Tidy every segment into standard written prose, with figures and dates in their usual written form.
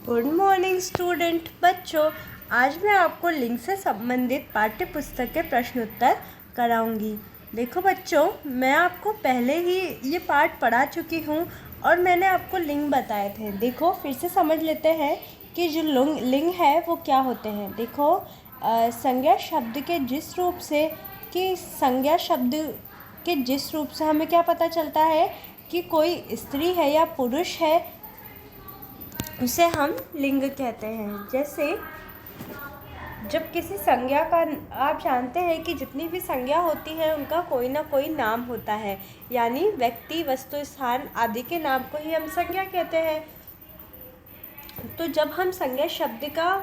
Good morning student बच्चों। आज मैं आपको लिंग से संबंधित पाठ्य पुस्तक के प्रश्न उत्तर कराऊंगी। देखो बच्चों, मैं आपको पहले ही ये पाठ पढ़ा चुकी हूँ और मैंने आपको लिंग बताए थे। देखो फिर से समझ लेते हैं कि जो लिंग है वो क्या होते हैं। देखो संज्ञा शब्द के जिस रूप से हमें क्या पता चलता है कि कोई स्त्री है या पुरुष है, उसे हम लिंग कहते हैं। जैसे जब किसी संज्ञा का, आप जानते हैं कि जितनी भी संज्ञा होती है उनका कोई ना कोई नाम होता है, यानी व्यक्ति, वस्तु, स्थान आदि के नाम को ही हम संज्ञा कहते हैं। तो जब हम संज्ञा शब्द का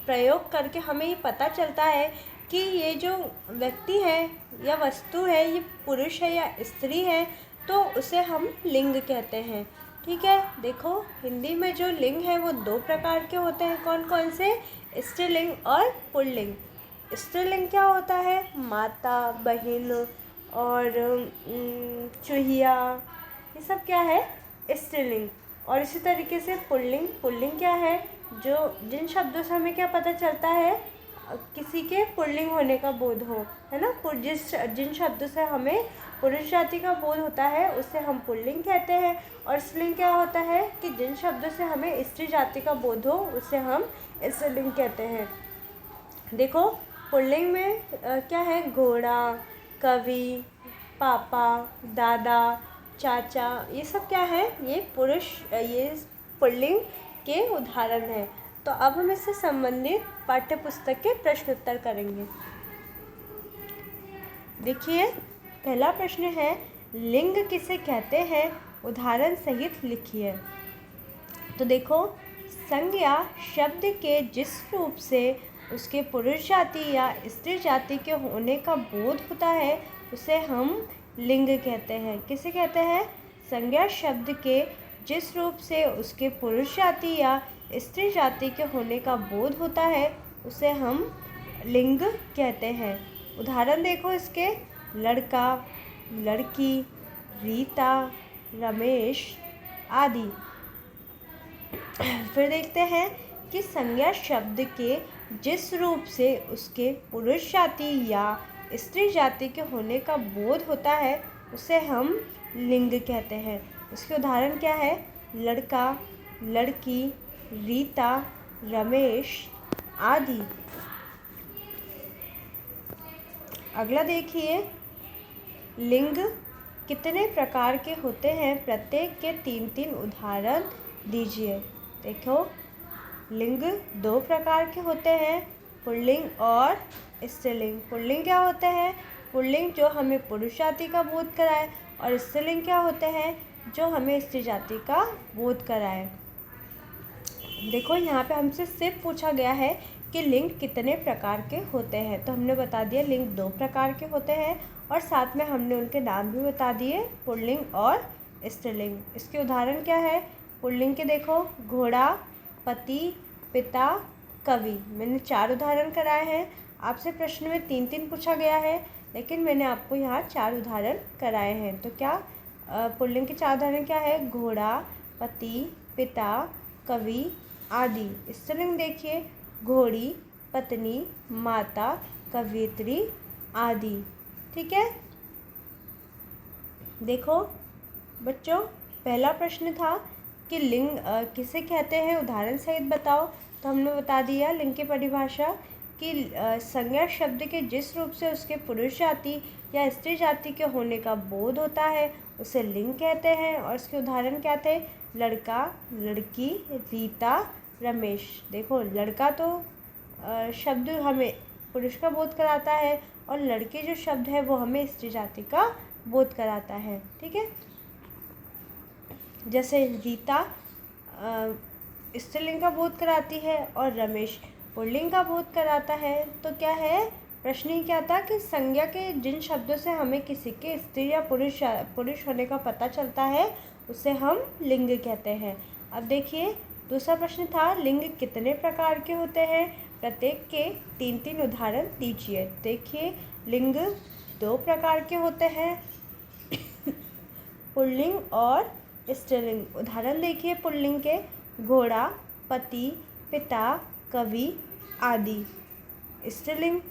प्रयोग करके हमें ये पता चलता है कि ये जो व्यक्ति है या वस्तु है ये पुरुष है या स्त्री है, तो उसे हम लिंग कहते हैं। ठीक है। देखो हिंदी में जो लिंग है वो दो प्रकार के होते हैं। कौन कौन से? स्त्रीलिंग और पुल्लिंग। स्त्रीलिंग क्या होता है? माता, बहन और चूहिया, ये सब क्या है? स्त्रीलिंग। और इसी तरीके से पुल्लिंग क्या है? जो जिन शब्दों से हमें क्या पता चलता है किसी के पुल्लिंग होने का बोध हो, है ना। जिन शब्दों से हमें पुरुष जाति का बोध होता है उसे हम पुल्लिंग कहते हैं। और स्त्रीलिंग क्या होता है कि जिन शब्दों से हमें स्त्री जाति का बोध हो उसे हम स्त्रीलिंग कहते हैं। देखो पुल्लिंग में क्या है? घोड़ा, कवि, पापा, दादा, चाचा, ये सब क्या है? ये पुल्लिंग के उदाहरण हैं। तो अब हम इससे संबंधित पाठ्य पुस्तक के प्रश्न उत्तर करेंगे। देखिए पहला प्रश्न है, लिंग किसे कहते हैं? उदाहरण सहित लिखिए। तो देखो संज्ञा शब्द के जिस रूप से उसके पुरुष जाति या स्त्री जाति के होने का बोध होता है उसे हम लिंग कहते हैं। किसे कहते हैं? संज्ञा शब्द के जिस रूप से उसके पुरुष जाति या स्त्री जाति के होने का बोध होता है उसे हम लिंग कहते हैं। उदाहरण देखो इसके, लड़का, लड़की, रीता, रमेश आदि। फिर देखते हैं कि संज्ञा शब्द के जिस रूप से उसके पुरुष जाति या स्त्री जाति के होने का बोध होता है उसे हम लिंग कहते हैं। इसके उदाहरण क्या है? लड़का, लड़की, रीता, रमेश आदि। अगला देखिए, लिंग कितने प्रकार के होते हैं? प्रत्येक के 3-3 उदाहरण दीजिए। देखो लिंग 2 प्रकार के होते हैं, पुल्लिंग और स्त्रीलिंग। पुल्लिंग क्या होते हैं? पुल्लिंग जो हमें पुरुष जाति का बोध कराए, और स्त्रीलिंग क्या होते हैं? जो हमें स्त्री जाति का बोध कराए। देखो यहाँ पे हमसे सिर्फ पूछा गया है कि लिंग कितने प्रकार के होते हैं, तो हमने बता दिया लिंग 2 प्रकार के होते हैं और साथ में हमने उनके नाम भी बता दिए, पुल्लिंग और स्त्रीलिंग। इसके उदाहरण क्या है? पुल्लिंग के देखो, घोड़ा, पति, पिता, कवि। मैंने 4 उदाहरण कराए हैं। आपसे प्रश्न में 3-3 पूछा गया है, लेकिन मैंने आपको यहाँ 4 उदाहरण कराए हैं। तो क्या पुल्लिंग के 4 उदाहरण क्या है? घोड़ा, पति, पिता, कवि आदि। स्त्रीलिंग देखिए, घोड़ी, पत्नी, माता, कवियत्री आदि। ठीक है। देखो बच्चों, पहला प्रश्न था कि लिंग किसे कहते हैं? उदाहरण सहित बताओ। तो हमने बता दिया लिंग की परिभाषा कि संज्ञा शब्द के जिस रूप से उसके पुरुष जाति या स्त्री जाति के होने का बोध होता है उसे लिंग कहते हैं। और इसके उदाहरण क्या थे? लड़का, लड़की, रीता, रमेश। देखो लड़का तो शब्द हमें पुरुष का बोध कराता है और लड़के जो शब्द है वो हमें स्त्री जाति का बोध कराता है। ठीक है। जैसे रीता स्त्रीलिंग का बोध कराती है और रमेश पुल्लिंग का बोध कराता है। तो क्या है, प्रश्न ही क्या था कि संज्ञा के जिन शब्दों से हमें किसी के स्त्री या पुरुष होने का पता चलता है उसे हम लिंग कहते हैं। अब देखिए दूसरा प्रश्न था, लिंग कितने प्रकार के होते हैं? प्रत्येक के 3-3 उदाहरण दीजिए। देखिए लिंग 2 प्रकार के होते हैं, पुल्लिंग और स्त्रीलिंग। उदाहरण देखिए पुल्लिंग के, घोड़ा, पति, पिता, कवि आदि। स्त्रीलिंग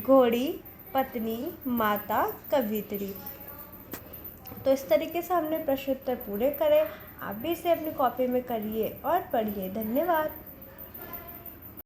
घोड़ी, पत्नी, माता, कवियत्री। तो इस तरीके से हमने प्रश्न उत्तर पूरे करे। आप भी इसे अपनी कॉपी में करिए और पढ़िए। धन्यवाद।